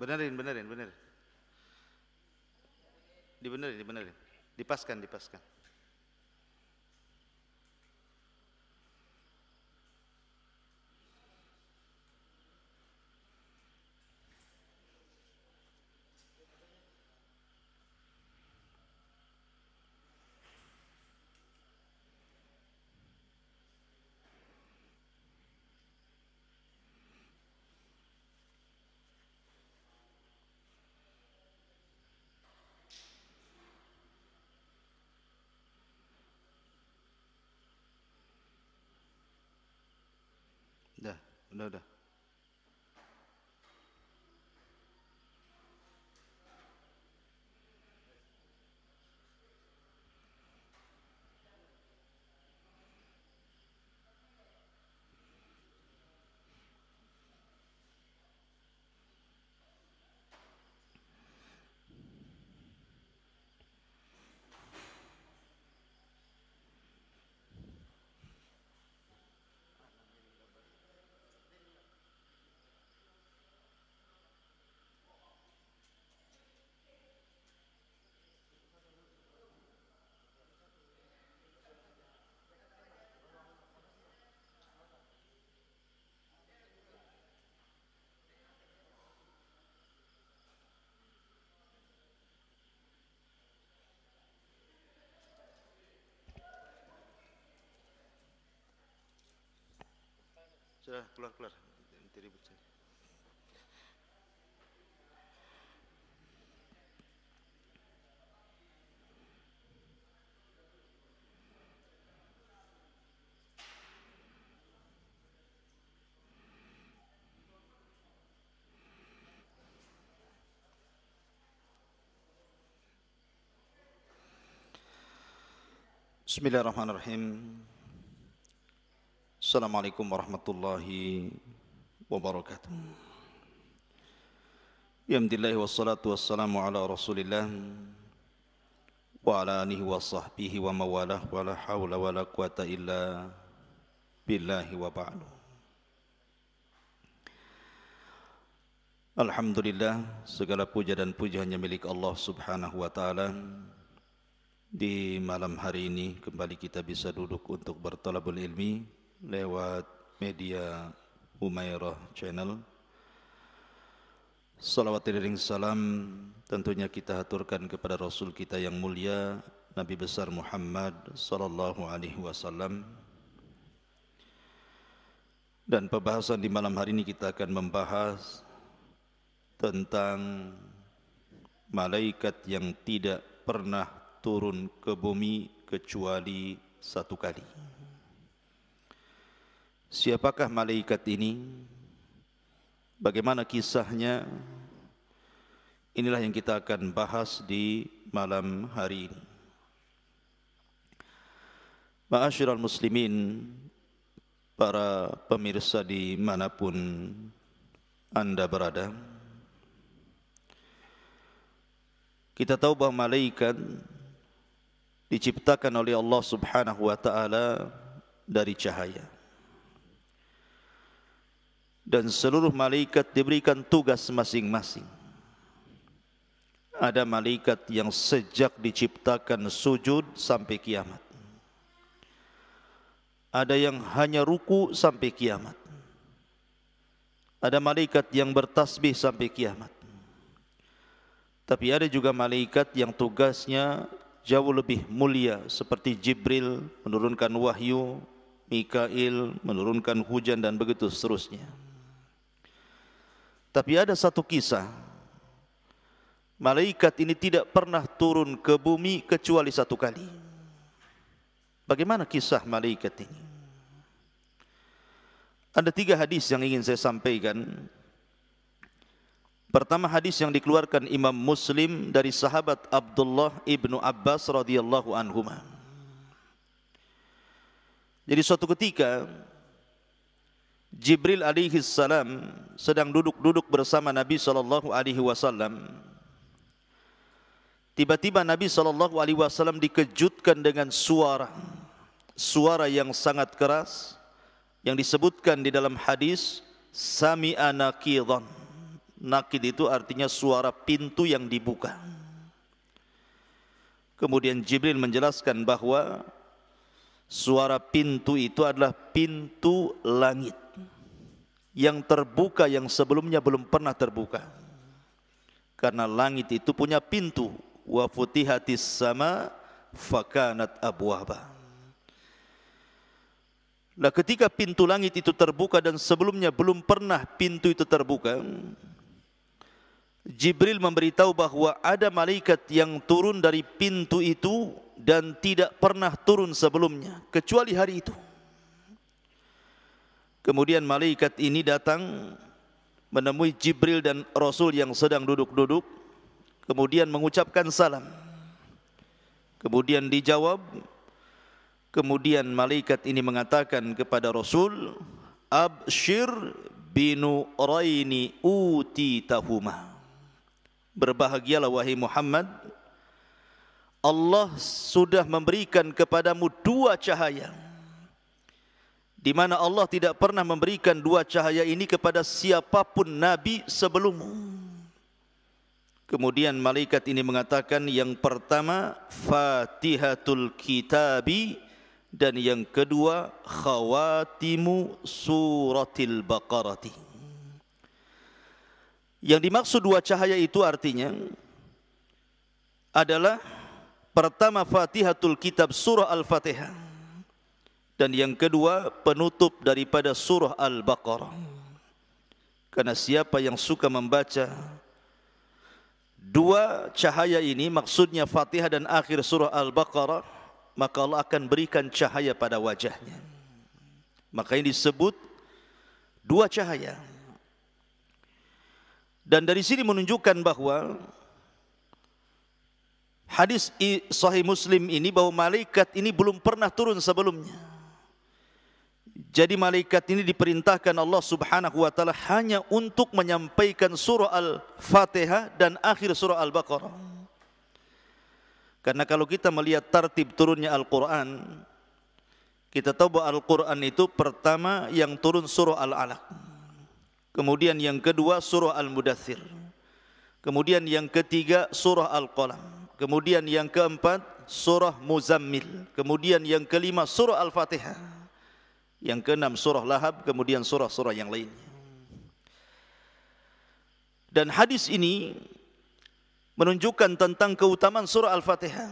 Benerin. Dibenerin. Dipaskan. Udah. Sudah keluar. Nanti ribut saja. Bismillahirrahmanirrahim. Assalamualaikum warahmatullahi wabarakatuh. Alhamdulillah wassalatu wassalamu ala Rasulillah wa ala alihi wa sahbihi wa mawalah wa la hawla wa la quwata illa billahi wa ba'du. Alhamdulillah, segala puja dan puji hanya milik Allah Subhanahu wa taala. Di malam hari ini kembali kita bisa duduk untuk bertalabul ilmi lewat media Humairah Channel. Salawat dan salam tentunya kita haturkan kepada Rasul kita yang mulia, Nabi besar Muhammad sallallahu alaihi wasallam. Dan pembahasan di malam hari ini kita akan membahas tentang malaikat yang tidak pernah turun ke bumi kecuali satu kali. Siapakah malaikat ini? Bagaimana kisahnya? Inilah yang kita akan bahas di malam hari ini. Ma'asyiral muslimin, para pemirsa dimanapun Anda berada, kita tahu bahwa malaikat diciptakan oleh Allah Subhanahu wa taala dari cahaya. Dan seluruh malaikat diberikan tugas masing-masing. Ada malaikat yang sejak diciptakan sujud sampai kiamat. Ada yang hanya ruku sampai kiamat. Ada malaikat yang bertasbih sampai kiamat. Tapi ada juga malaikat yang tugasnya jauh lebih mulia, seperti Jibril menurunkan wahyu, Mikail menurunkan hujan, dan begitu seterusnya. Tapi ada satu kisah, malaikat ini tidak pernah turun ke bumi kecuali satu kali. Bagaimana kisah malaikat ini? Ada 3 hadis yang ingin saya sampaikan. Pertama, hadis yang dikeluarkan Imam Muslim dari sahabat Abdullah ibnu Abbas radhiyallahu anhuma. Jadi suatu ketika Jibril alaihi salam sedang duduk bersama Nabi sallallahu alaihi wasallam. Tiba-tiba Nabi sallallahu alaihi wasallam dikejutkan dengan suara yang sangat keras yang disebutkan di dalam hadis sami'a naqidan. Naqid itu artinya suara pintu yang dibuka. Kemudian Jibril menjelaskan bahwa suara pintu itu adalah pintu langit yang terbuka yang sebelumnya belum pernah terbuka. Karena langit itu punya pintu. Wa futihatis sama fakanat abwaba. Nah, ketika pintu langit itu terbuka dan sebelumnya belum pernah pintu itu terbuka, Jibril memberitahu bahwa ada malaikat yang turun dari pintu itu dan tidak pernah turun sebelumnya kecuali hari itu. Kemudian malaikat ini datang menemui Jibril dan Rasul yang sedang duduk-duduk, kemudian mengucapkan salam. Kemudian dijawab. Kemudian malaikat ini mengatakan kepada Rasul, abshir binuraini utitahuma. Berbahagialah wahai Muhammad, Allah sudah memberikan kepadamu dua cahaya, di mana Allah tidak pernah memberikan dua cahaya ini kepada siapapun nabi sebelummu. Kemudian malaikat ini mengatakan yang pertama Fatihatul Kitabi dan yang kedua khawatimu suratil Baqarati. Yang dimaksud dua cahaya itu artinya adalah pertama Fatihatul Kitab surah Al-Fatihah dan yang kedua penutup daripada surah Al-Baqarah. Karena siapa yang suka membaca dua cahaya ini, maksudnya Fatihah dan akhir surah Al-Baqarah, maka Allah akan berikan cahaya pada wajahnya. Maka ini disebut dua cahaya. Dan dari sini menunjukkan bahwa hadis Sahih Muslim ini bahwa malaikat ini belum pernah turun sebelumnya. Jadi malaikat ini diperintahkan Allah Subhanahu wa taala hanya untuk menyampaikan surah Al-Fatihah dan akhir surah Al-Baqarah. Karena kalau kita melihat tartib turunnya Al-Quran, kita tahu bahwa Al-Quran itu pertama yang turun surah Al-Alaq, kemudian yang kedua surah Al-Mudaththir, kemudian yang ketiga surah Al-Qalam, kemudian yang keempat surah Muzammil, kemudian yang kelima surah Al-Fatihah, yang keenam surah Lahab, kemudian surah-surah yang lainnya. Dan hadis ini menunjukkan tentang keutamaan surah Al-Fatihah,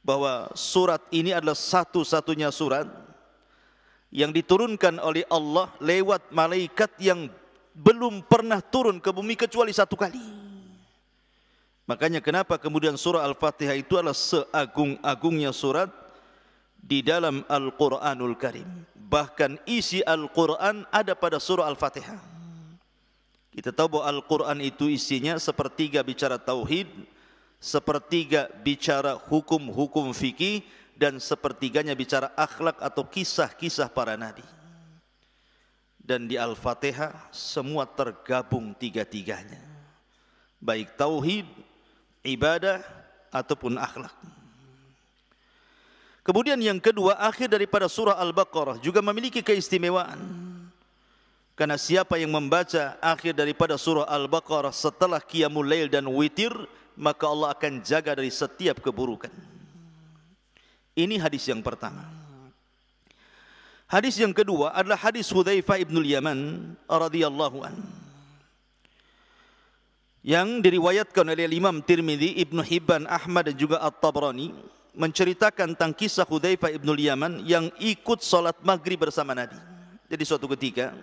bahwa surat ini adalah satu-satunya surat yang diturunkan oleh Allah lewat malaikat yang belum pernah turun ke bumi kecuali satu kali. Makanya kenapa kemudian surah Al-Fatihah itu adalah seagung-agungnya surat di dalam Al-Quranul Karim. Bahkan isi Al-Quran ada pada surah Al-Fatihah. Kita tahu bahwa Al-Quran itu isinya sepertiga bicara tauhid, sepertiga bicara hukum-hukum fikih, dan sepertiganya bicara akhlak atau kisah-kisah para nabi. Dan di Al-Fatihah semua tergabung tiga-tiganya, baik tauhid, ibadah, ataupun akhlak. Kemudian yang kedua, akhir daripada surah Al-Baqarah juga memiliki keistimewaan. Karena siapa yang membaca akhir daripada surah Al-Baqarah setelah qiyamul lail dan witir, maka Allah akan jaga dari setiap keburukan. Ini hadis yang pertama. Hadis yang kedua adalah hadis Hudzaifah ibnul Yaman radhiyallahu an, yang diriwayatkan oleh Imam Tirmidzi, Ibnu Hibban, Ahmad dan juga At-Tabrani, menceritakan tentang kisah Hudzaifah ibnul Yaman yang ikut salat maghrib bersama Nabi. Jadi suatu ketika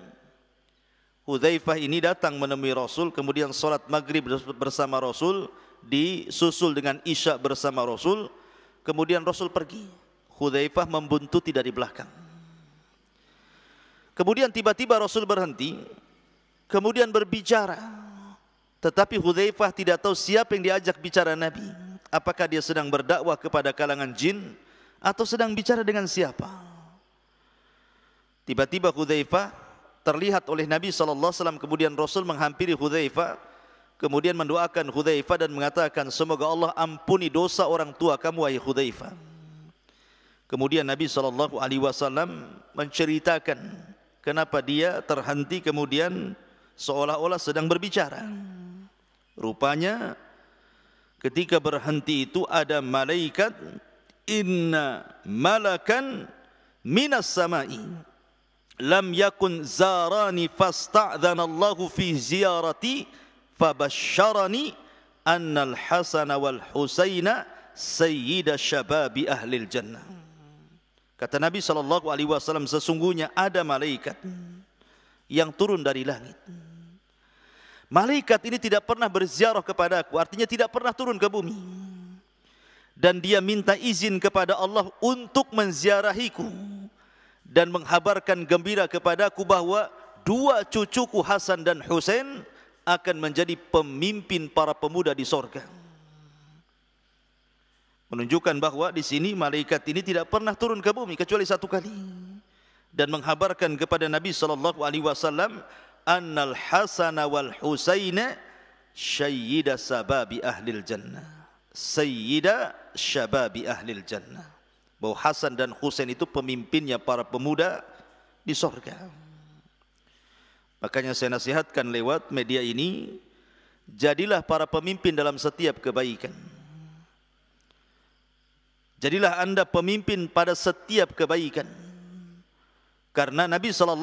Hudzaifah ini datang menemui Rasul, kemudian salat maghrib bersama Rasul, disusul dengan isya bersama Rasul, kemudian Rasul pergi. Hudzaifah membuntuti dari belakang. Kemudian tiba-tiba Rasul berhenti, kemudian berbicara. Tetapi Hudzaifah tidak tahu siapa yang diajak bicara Nabi. Apakah dia sedang berdakwah kepada kalangan jin atau sedang bicara dengan siapa? Tiba-tiba Hudzaifah terlihat oleh Nabi SAW, kemudian Rasul menghampiri Hudzaifah, kemudian mendoakan Hudzaifah dan mengatakan, semoga Allah ampuni dosa orang tua kamu wahai Hudzaifah. Kemudian Nabi SAW menceritakan kenapa dia terhenti kemudian seolah-olah sedang berbicara. Rupanya ketika berhenti itu ada malaikat, inna malakan minas samai lam yakun zarani fasta'dzana Allahu fi ziyarati fabasyarani annal Hasan wal Husaina sayyida syababi ahlil jannah. Kata Nabi SAW, sesungguhnya ada malaikat yang turun dari langit. Malaikat ini tidak pernah berziarah kepadaku, artinya tidak pernah turun ke bumi. Dan dia minta izin kepada Allah untuk menziarahiku dan menghabarkan gembira kepadaku bahwa dua cucuku Hasan dan Husain akan menjadi pemimpin para pemuda di sorga. Menunjukkan bahwa di sini malaikat ini tidak pernah turun ke bumi kecuali satu kali, dan menghabarkan kepada Nabi SAW, annal Hasan wal Husaina sayyida sababi ahlil jannah, sayyida syababi ahlil jannah, bahwa Hasan dan Husain itu pemimpinnya para pemuda di sorga. Makanya saya nasihatkan lewat media ini, jadilah para pemimpin dalam setiap kebaikan. Jadilah anda pemimpin pada setiap kebaikan. Karena Nabi SAW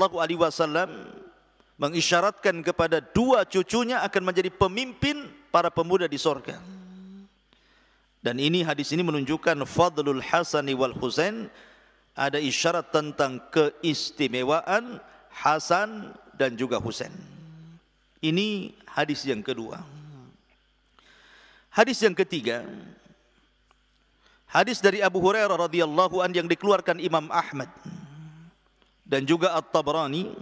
mengisyaratkan kepada dua cucunya akan menjadi pemimpin para pemuda di sorga. Dan ini, hadis ini menunjukkan fadlul Hasani wal Husain, ada isyarat tentang keistimewaan Hasan dan juga Husain. Ini hadis yang kedua. Hadis yang ketiga, hadis dari Abu Hurairah radhiyallahu an yang dikeluarkan Imam Ahmad dan juga At-Tabrani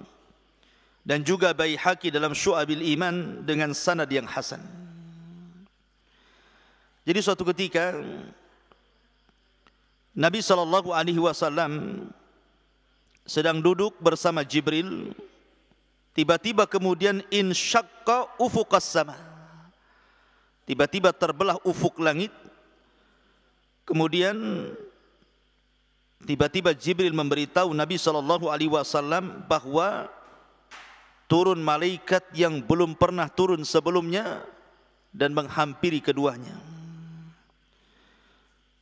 dan juga Baihaqi dalam Syu'abil Iman dengan sanad yang hasan. Jadi suatu ketika Nabi SAW sedang duduk bersama Jibril, tiba-tiba kemudian insyaqqa ufuqas sama, tiba-tiba terbelah ufuk langit. Kemudian tiba-tiba Jibril memberitahu Nabi SAW bahwa turun malaikat yang belum pernah turun sebelumnya dan menghampiri keduanya.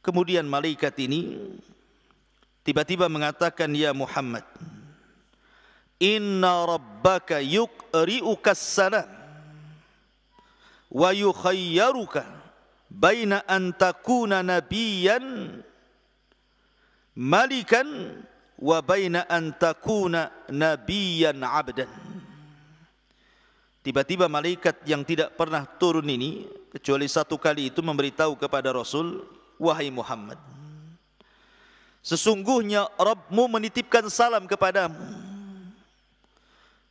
Kemudian malaikat ini tiba-tiba mengatakan, ya Muhammad, inna rabbaka yuqri'ukas salam wa yukhayyaruka baina an takuna nabiyan malikan wa baina an takuna nabiyan abdan. Tiba-tiba malaikat yang tidak pernah turun ini kecuali satu kali itu memberitahu kepada Rasul, wahai Muhammad, sesungguhnya Rabbmu menitipkan salam kepadamu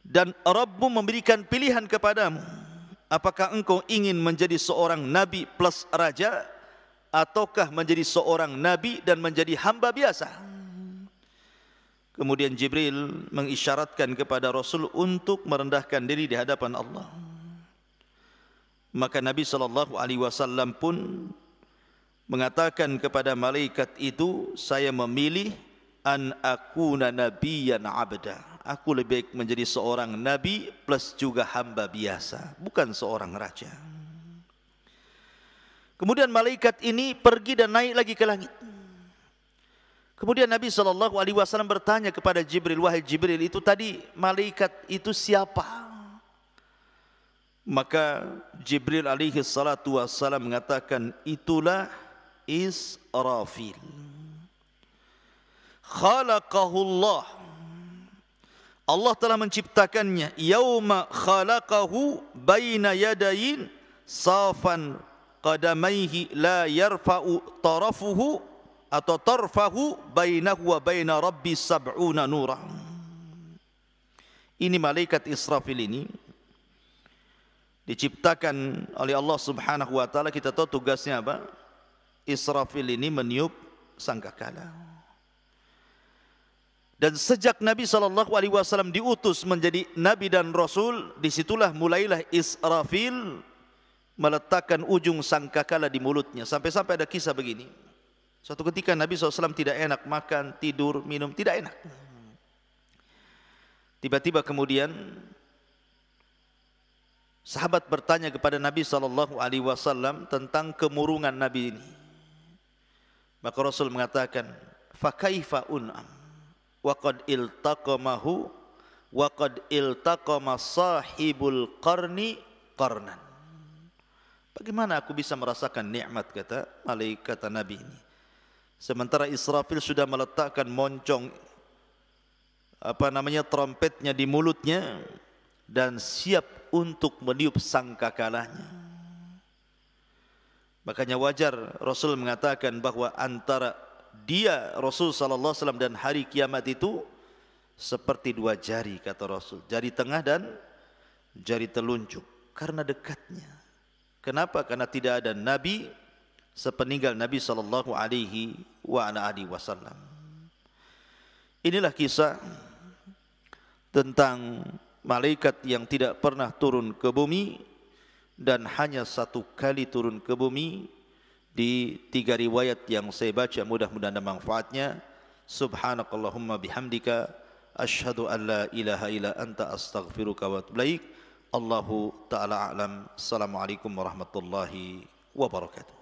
dan Rabbmu memberikan pilihan kepadamu. Apakah engkau ingin menjadi seorang nabi plus raja, ataukah menjadi seorang nabi dan menjadi hamba biasa? Kemudian Jibril mengisyaratkan kepada Rasul untuk merendahkan diri di hadapan Allah. Maka Nabi SAW pun mengatakan kepada malaikat itu, saya memilih an akuna nabiyyan abda, aku lebih baik menjadi seorang nabi plus juga hamba biasa, bukan seorang raja. Kemudian malaikat ini pergi dan naik lagi ke langit. Kemudian Nabi SAW bertanya kepada Jibril, wahai Jibril, itu tadi malaikat itu siapa? Maka Jibril alaihi salatu wassalam mengatakan, itulah Israfil. Khalaqahullah, Allah telah menciptakannya, yauma khalaqahu baina yadayin safan qadamaihi la yarfa'u tarafuhu atau tarfahu bainahu wa baina rabbi sab'una nura. Ini malaikat Israfil ini diciptakan oleh Allah Subhanahu wa taala. Kita tahu tugasnya apa? Israfil ini meniup sangkakala. Dan sejak Nabi SAW diutus menjadi Nabi dan Rasul, disitulah mulailah Israfil meletakkan ujung sangkakala di mulutnya. Sampai-sampai ada kisah begini. Suatu ketika Nabi SAW tidak enak makan, tidur, minum, tidak enak. Tiba-tiba kemudian sahabat bertanya kepada Nabi SAW tentang kemurungan Nabi ini. Maka Rasul mengatakan, "Fakaifa un'am wa qad iltaqamahu wa qad iltaqama sahibul qarni qarnan." Bagaimana aku bisa merasakan nikmat, kata malaikat Nabi ini, sementara Israfil sudah meletakkan moncong trompetnya di mulutnya dan siap untuk meniup sangkakalanya. Makanya wajar Rasul mengatakan bahwa antara dia Rasul sallallahu alaihi wasallam dan hari kiamat itu seperti dua jari, kata Rasul, jari tengah dan jari telunjuk, karena dekatnya. Kenapa? Karena tidak ada nabi sepeninggal Nabi sallallahu alaihi wasallam. Inilah kisah tentang malaikat yang tidak pernah turun ke bumi dan hanya satu kali turun ke bumi di 3 riwayat yang saya baca. Mudah-mudahan ada manfaatnya. Subhanakallahumma bihamdika asyhadu an la ilaha illa anta astaghfiruka wa atubu ilaik. Allahu ta'ala a'lam. Assalamualaikum warahmatullahi wabarakatuh.